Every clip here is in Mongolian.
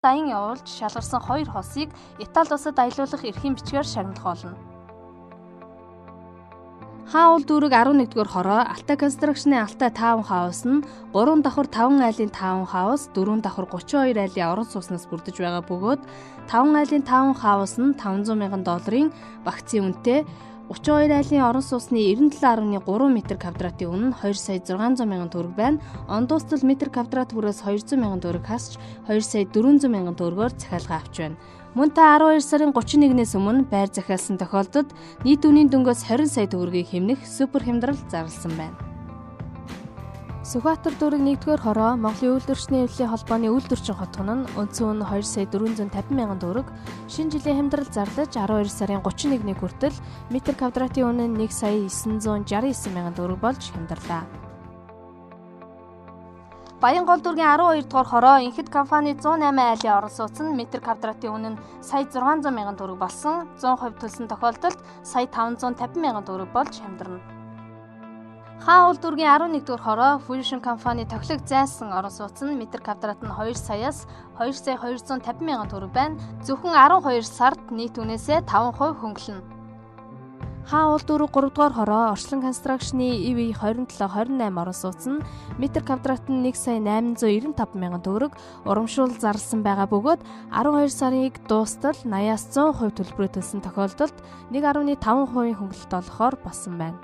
даян явуулж шалгарсан 2 хосыг Итали улсад аялуулах эрхийн бичгээр шагнах болно. Хаул дүүрэг 11-р хороо Alta Construction-ы Alta Townhouse нь 3 давхар 5 айлын Townhouse, 4 давхар 32 айлын орон сууснаас бүрдэж байгаа бөгөөд 5 айлын Townhouse нь $500,000 багцын үнэтэй, 32 айлын орон суусны 97.3 м2-ийн үнэ нь $2,600,000 байна. Он дуустал метр квадрат бүрээс $200,000 хасч $2,400,000-оор захиалга авч байна. Мөн та 12 сарын 31-ээс өмнө байр захиалсан тохиолдолд нийт үнийн дөнгөөс 20 сая төгрөгийг хэмнэх супер хямдрал зарласан байна. Сүхбаатар дүүрэг 1-р хороо Монголын үйлдвэрчний эвлэлийн холбооны үйлдвэрчин хотгон нь үндсэн үнэ $2,450,000, шинэ жилийн хямдрал зарлаж 12 сарын 31-ний хүртэл метр квадратын үнэ нь $1,969,000 болж хямдарлаа. Баянгол дүүргийн 12-р хороо Инхэд компани 108 айлын орон сууц нь метр квадратын үнэ нь $600,000 болсон, 100% төлсөн тохиолдолд $550,000 болж хямдарна. Хаул дүүргийн 11-р хороо Fusion компани тохилог зайсан орон сууц нь метр квадрат нь $2 саяас $2,250,000 байна. Зөвхөн 12 сард нийт үнээсээ 5% хөнгөлнө. Хаул дүүрэг 3-р хороо Орчлон Construction-ы EV 2728 орон сууц нь метр квадрат нь $1,895,000 урамшуул зарласан байгаа бөгөөд 12 сарыг дуустал 80-аас 100% төлбөрөө төлсөн тохиолдолд 1.5% хөнгөлөлт олохоор болсон байна.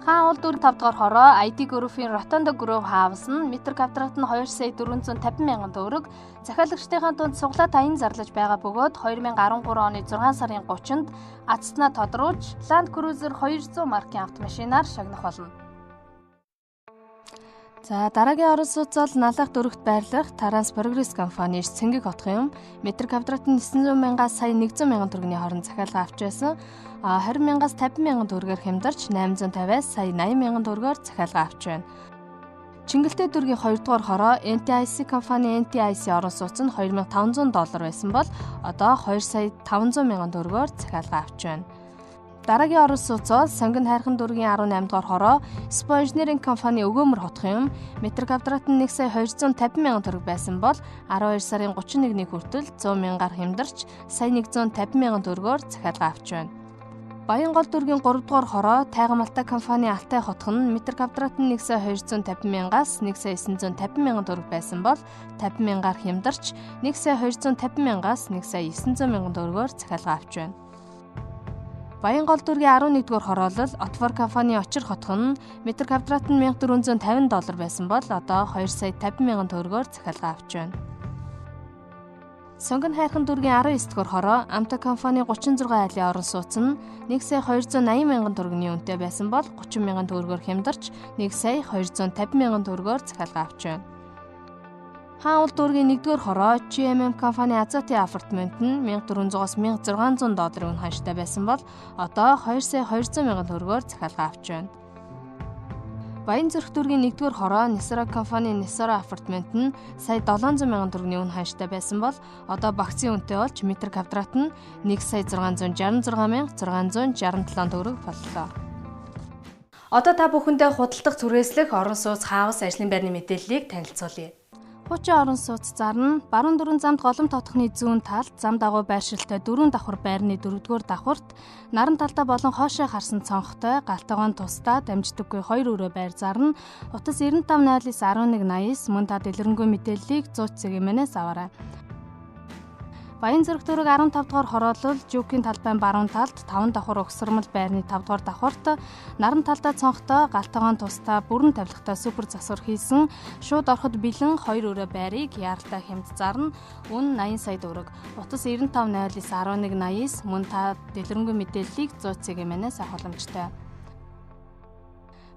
Хаул дүүрэг 5-р хороо ID Group-ийн Rotondo Grove House нь метр квадрат нь $2,450,000, захиалагчдын дунд суглаад аян зарлаж байгаа бөгөөд 2013 оны 6 сарын 30-нд Ацтнаа тодруулж Land Cruiser 200 маркийн автомашинаар шагнах болно. За дараагийн орон сууц бол Налах дүүрэгт байрлах Taras Progress компани Цэнгэг хотхон юм. Метр квадрат нь $900,000-аас сая $100,000 төгрөгийн хооронд захиалга авч байсан. 20,000-аас $50,000 хямдарч $850-аас сая $80,000-оор захиалга авч байна. Чингэлтэй дүүргийн 2-р хороо NTIC компани NTIC орон сууц нь $2,500 байсан бол одоо $2,500,000-оор захиалга авч байна. Дараагийн орон сууц бол Сонгон хайрхан дүүргийн 18-р хороо Spo Engineering компани Өгөөмөр хотхон юм. Метр квадрат нь $1,250,000 байсан бол 12 сарын 31-ний хүртэл 100,000-аар хямдарч сая $150,000-оор захиалга авч байна. Баянгол дүүргийн 3-р хороо Тайган Малтай компани Алтай хотхон нь метр квадрат нь $1,250,000-аас $1,950,000 байсан бол 50,000-аар хямдарч $1,250,000-аас $1,900,000-оор захиалга авч байна. Баянгол дүүргийн 11-р хороолол Отвор компани Очир хотхон нь метр квадрат нь $1,450 байсан бол одоо $2,50,000-оор захиалга авч байна. Сонгон хайрхан дүүргийн 19-р хороо Амта компани 36 айлын орон сууц нь $1,280,000 үнэтэй байсан бол $30,000-оор хямдарч $1,250,000-оор захиалга авч байна. Хаул дүүргийн 1-р хороо GMM компани Азотын апартмент нь $1,400-аас $1,600 үнэ ханштай байсан бол одоо $2,200,000-оор захиалга авч байна. Баянзүрх дүүргийн 1-р хороо Нисара компани Нисара апартмент нь сая $700,000 үнэ ханштай байсан бол одоо багцын үнэтэй болж метр квадрат нь $1,666,667 боллоо. Одоо та бүхэндээ худалдах түрээслэх орон сууц хаус ажлын байрны мэдээллийг танилцуулъя. Хуучин орон сууц зарна баруун дөрвөн замд голом тоотхны зүүн талд зам дагуу байршилтай 4 давхар байрны 4-р давхарт наран талдаа болон хоошоо харсан цонхтой галтайгоон тусдаа дамждаггүй 2 өрөө байр зарна. Утас 95091180 мөн та дэлгэрэнгүй мэдээллийг 100 цагийн мэнээс аваарай. Баянзүрх дүүрэг 15-р хороолол Жүкийн талбайн баруун талд 5 давхар угсармал байрны 5-р давхарт наран талдаа цонхтой галтайгоон тусдаа бүрэн тавилгатай супер засвар хийсэн шууд ороход бэлэн 2 өрөө байрыг яаралтай хэмт зарна. Үн $80 сая төгрөг. Утас 95091180 мөн та дэлгэрэнгүй мэдээллийг 100 цагийн мэнээс авах боломжтой.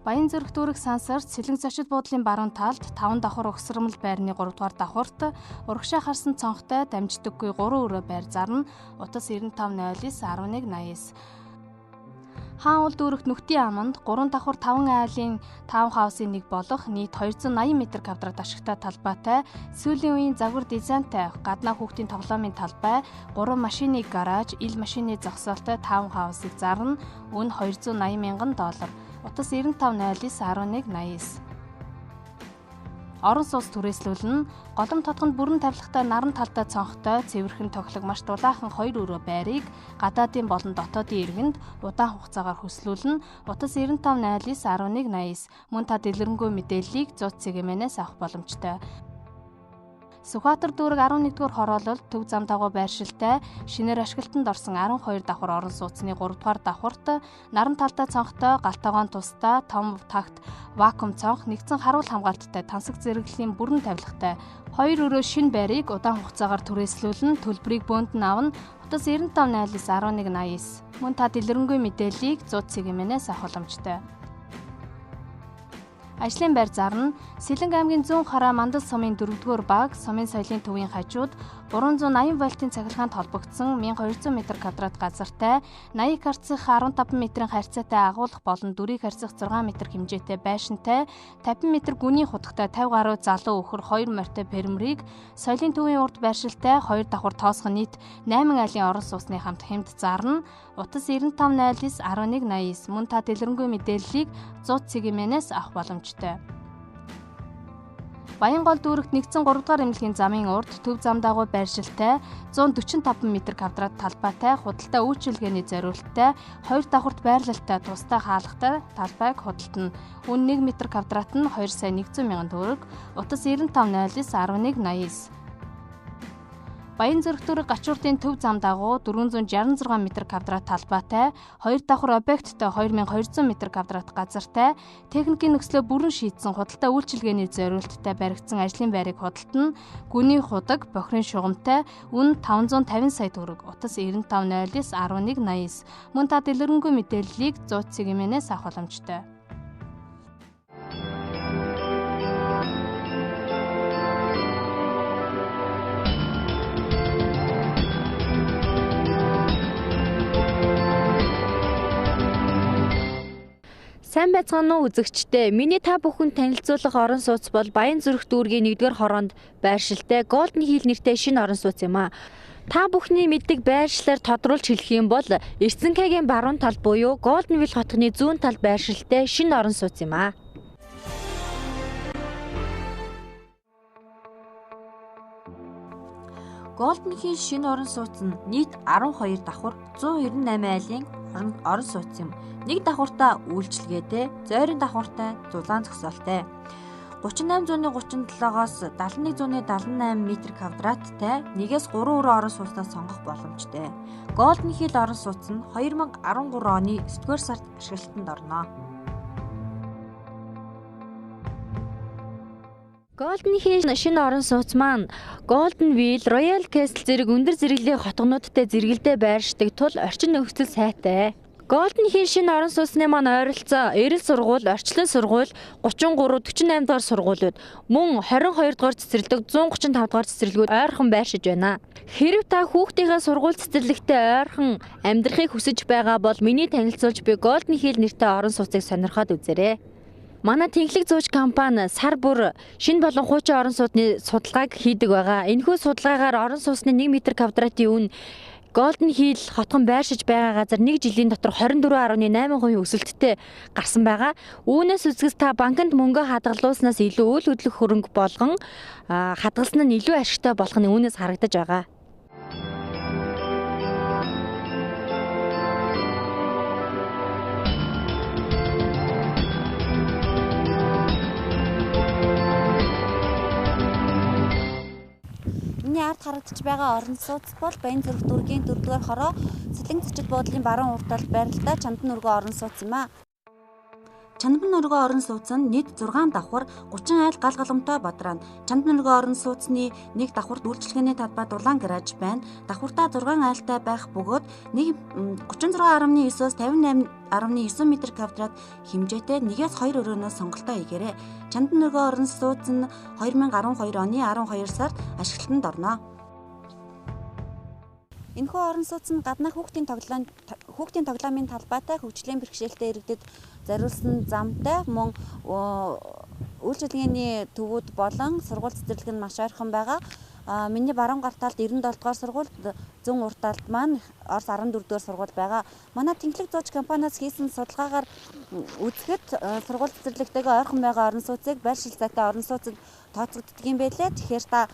Баянзүрх дүүрэг сансарт Сэлэнг зочид буудлын баруун талд 5 давхар угсармал байрны 3-р давхарт урагшаа харсан цонхтой дамждаггүй 3 өрөө байр зарна. Утас 95091180. Хаул дүүрэгт Нүхтийн аманд 3 давхар 5 айлын таунхаусын нэг болох нийт 280 м2 ашигтай талбайтай сүүлийн үеийн загвар дизайнтай гаднаа хүүхдийн тоглоомын талбай 3 машины гараж ил машины зогсоолтой таунхаусыг зарна. Үн $280,000. Утас 95091180. орон сууц түрээслүүлнэ. Голом тодгонд бүрэн тавилгатай наран талтай цонхтой цэвэрхэн тоглог маш дулаахан 2 өрөө байрыг гадаадын болон дотоодын иргэнд удаан хугацаагаар хөслүүлнэ. Утас 9589 1180. Мөн та дэлгэрэнгүй мэдээллийг 100 цэгмээс авах боломжтой. Сүхбаатар дүүрэг 11-р хороололд төв зам дагуу байршилтай шинээр ашиглалтанд орсон 12 давхар орон сууцны 3-р давхурт наран талтай цонхтой галтайгоон тусдаа том тагт вакуум цонх нэгдсэн харуул хамгаалттай тансаг зэрэглэлийн бүрэн тавилгатай 2 өрөө шинэ байрыг удаан хугацаагаар түрээслүүлэн төлбөрийг бөөнд нь авна. Утас 9589 1189. Мөн та дэлгэрэнгүй мэдээллийг 100 цэгмээс авах боломжтой. Ажлын байр зарна. Сэлэнг аймгийн 100 хараа Мандал сумын 4-р баг сумын соёлын төвийн хажууд 380 вольтын цахилгаанд холбогдсон 1200 м2 газартай 80 карцах 15 м-ийн харьцаатай агуулга болон дүрийг харьцах 6 м хэмжээтэй байшинтай 50 м гүний хутагтай 50 гаруй залуу өхөр 2 морьтой пермрийг соёлын төвийн урд байршилтай 2 давхар тоосхон нийт 8 айлын орон сууцны хамт хэмт зарна. Утас 9589 1189. Мөн та дэлгэрэнгүй мэдээллийг 100 цэгмээс авах боломжтой. Баянгол дүүрэгт нэгдсэн 3 дугаар эмнэлгийн замын урд төв зам дагуу байршилтай 145 м2 талбайтай худалдаа үйлчилгээний зориулалттай 2 давхарт байрлалтай тустай хаалгатай талбайг худалдана. Үн 1 м2 нь 2,100,000 төгрөг. Утас 9509 1189. Баян зүрх дүүрэг Гачуурдын төв зам дагуу 466 м2 талбайтай 2 давхар объекттай 2200 м2 газартай техникийн нөхцлөө бүрэн шийдсэн худалдаа үйлчилгээний зориулалттай баригдсан ажлын байрыг худалдана. Гүний худаг бохирын шугамтай үн 550 сая төгрөг. Утас 9509 1189. Мөн та дэлгэрэнгүй мэдээллийг 100 цэгмээс авах боломжтой. Сайн байцгаана уу үзэгчдээ. Миний та бүхэнд танилцуулах орон сууц бол Баян зүрх дүүргийн 1-р хороонд байршилтай Golden Hill нэртэй шинэ орон сууц юм а. Та бүхний мэддэг байршлаар тодруулж хэлэх юм бол Эрдэнэгийн баруун тал буюу Golden Hill хотгоны зүүн талд байршилтай шинэ орон сууц юм а. Golden Hill шинэ орон сууц нь нийт 12 давхар 198 айлын орон сууц юм. Нэг давхартаа үйлчилгээтэй, зойрын давхартай, зузаан зогсоолтой. 3837-оос 7178 м2-тай 1-3 өрөө орон сууцнаас сонгох боломжтой. Golden Hill орон сууц нь 2013 оны 9-р сард ашиглалтанд орно. Golden Hill шинэ орон сууц маань Golden Wheel, Royal Castle зэрэг өндөр зэрэглэлийн хотгонуудтай зэрэгэлдээ байршдаг тул орчин нөхцөл сайтай. Golden Hill шинэ орон сууцны маань ойролцоо Эрэл сургууль, Орчлон сургууль, 33, 48 дугаар сургуулиуд, мөн 22 дугаар цэцэрлэг, 135 дугаар цэцэрлэгүүд ойрхон байршиж байна. Хэрэв та хүүхдийнхээ сургууль цэцэрлэгтээ ойрхон амьдрахыг хүсэж байгаа бол миний танилцуулж буй Golden Hill нэртэй орон сууцыг сонирхоод үзээрэй. Манай тэнхлэг зууч компани сар бүр шинэ болон хуучин орон сууцны судалгааг хийдэг байгаа. Энэхүү судалгаагаар орон сууцны 1 м2-ийн үн Golden Hill хотгон байршиж байгаа газар 1 жилийн дотор 24.8% өсөлттэй гарсан байгаа. Үүнээс үзэхс та банкнд мөнгө хадгалуулснаас илүү үйл хөдлөх хөрөнгө болгон хадгалсан нь илүү ашигтай болох нь үүнээс харагдаж байгаа. Миний ард харагдаж байгаа орон сууц бол Баян зүрх дүүргийн 4-р хороо Сэлэнг зочид буудлын баруун урд талд байрлалтай Чандан өргөө орон сууц юм а. Чандан өргөө орон сууц нь нийт 6 давхар 30 айл гал галамтай бодроо. Чандан өргөө орон сууцны 1 давхарт үйлчилгээний талбай дулаан гараж байна. Давхартаа 6 айлтай байх бөгөөд 36.9-оос 58.9 м2 хэмжээтэй 1-2 өрөөнөөс сонголтоо хийгээрэй. Чандан өргөө орон сууц нь 2012 оны 12 сард ашиглалтанд орно. Энэхүү орон сууц нь гаднах хүүхдийн тоглоомын талбайтай хөгжлийн бэрхшээлтэй иргэдэд зориулсан замтай мөн үйлчилгээний төвүүд болон сургууль цэцэрлэг нь маш ойрхон байгаа. Миний баруун гар талд 97 дугаар сургуульд зүүн урт талд маань Орос 14 дугаар сургууль байгаа. Манай тэнхлэг зууч компаниас хийсэн судалгаагаар үзэхэд сургууль цэцэрлэгтэйгээ ойрхон байгаа орон сууцыг байршил зайтай орон сууцад тооцогддог юм байлээ. Тэгэхээр та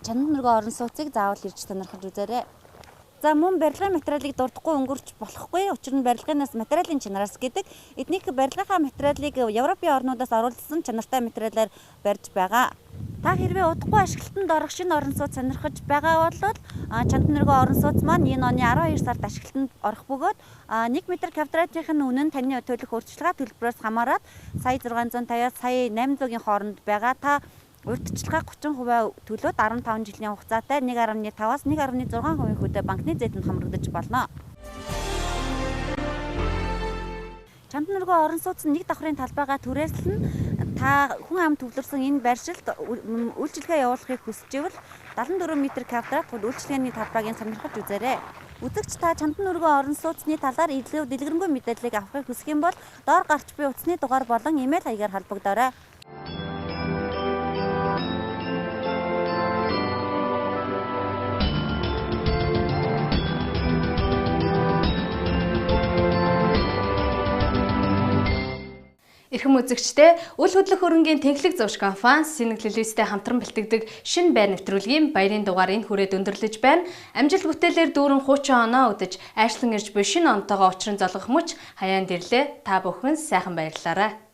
чанар нургийн орон сууцыг заавал ирж сонирхож үзээрэй. За мөн барилгын материалыг дурдахгүй өнгөрч болохгүй. Учир нь барилгынаас материалын чанараас гэдэг. Эднийх барилгынхаа материалыг Европын орнуудаас оруулсан чанартай материалаар барьж байгаа. Та хэрвээ удахгүй ашиглалтанд орох шинэ орон сууц сонирхож байгаа бол чанар нургийн орон сууц маань энэ оны 12 сард ашиглалтанд орох бөгөөд 1 м квадратын үнэ нь таны төлөх урьдчилгаа төлбөрөөс хамаарат сая 650-аас сая 800-ийн хооронд байгаа. Та урьдчилгаа 30% төлөөд 15 жилийн хугацаатай 1.5-аас 1.6% хүнтэй банкны зээтэнд хамрагдаж болно. Чанар нургийн орон сууц нэг давхрын талбайгаа түрээслэн та хүн ам төвлөрсөн энэ байршилд үйлчилгээ явуулахыг хүсчихвэл 74 м квадрат үйлчилгээний талбайг сонирхож үзээрэй. Үзэгч та чанар нургийн орон сууцны талаар илүү дэлгэрэнгүй мэдээллийг авахыг хүсэх юм бол доор гарч буй утасны дугаар болон имэйл хаягаар холбогдоорой. Эрхэм үзэгчдээ үл хөдлөх хөрөнгийн тэнхлэг зурш компани Синэг телевизтэй хамтран бэлтгэдэг шинэ байр нэвтрүүлгийн баярын дугаар энэ хүрээд өндөрлөж байна. Амжилт бүтээлээр дүүрэн хуучин оноо өдөж айшлан ирж буй шинэ онтойгоо учран золгох мөч хаяанд ирлээ. Та бүхэн сайхан баярлалаарай.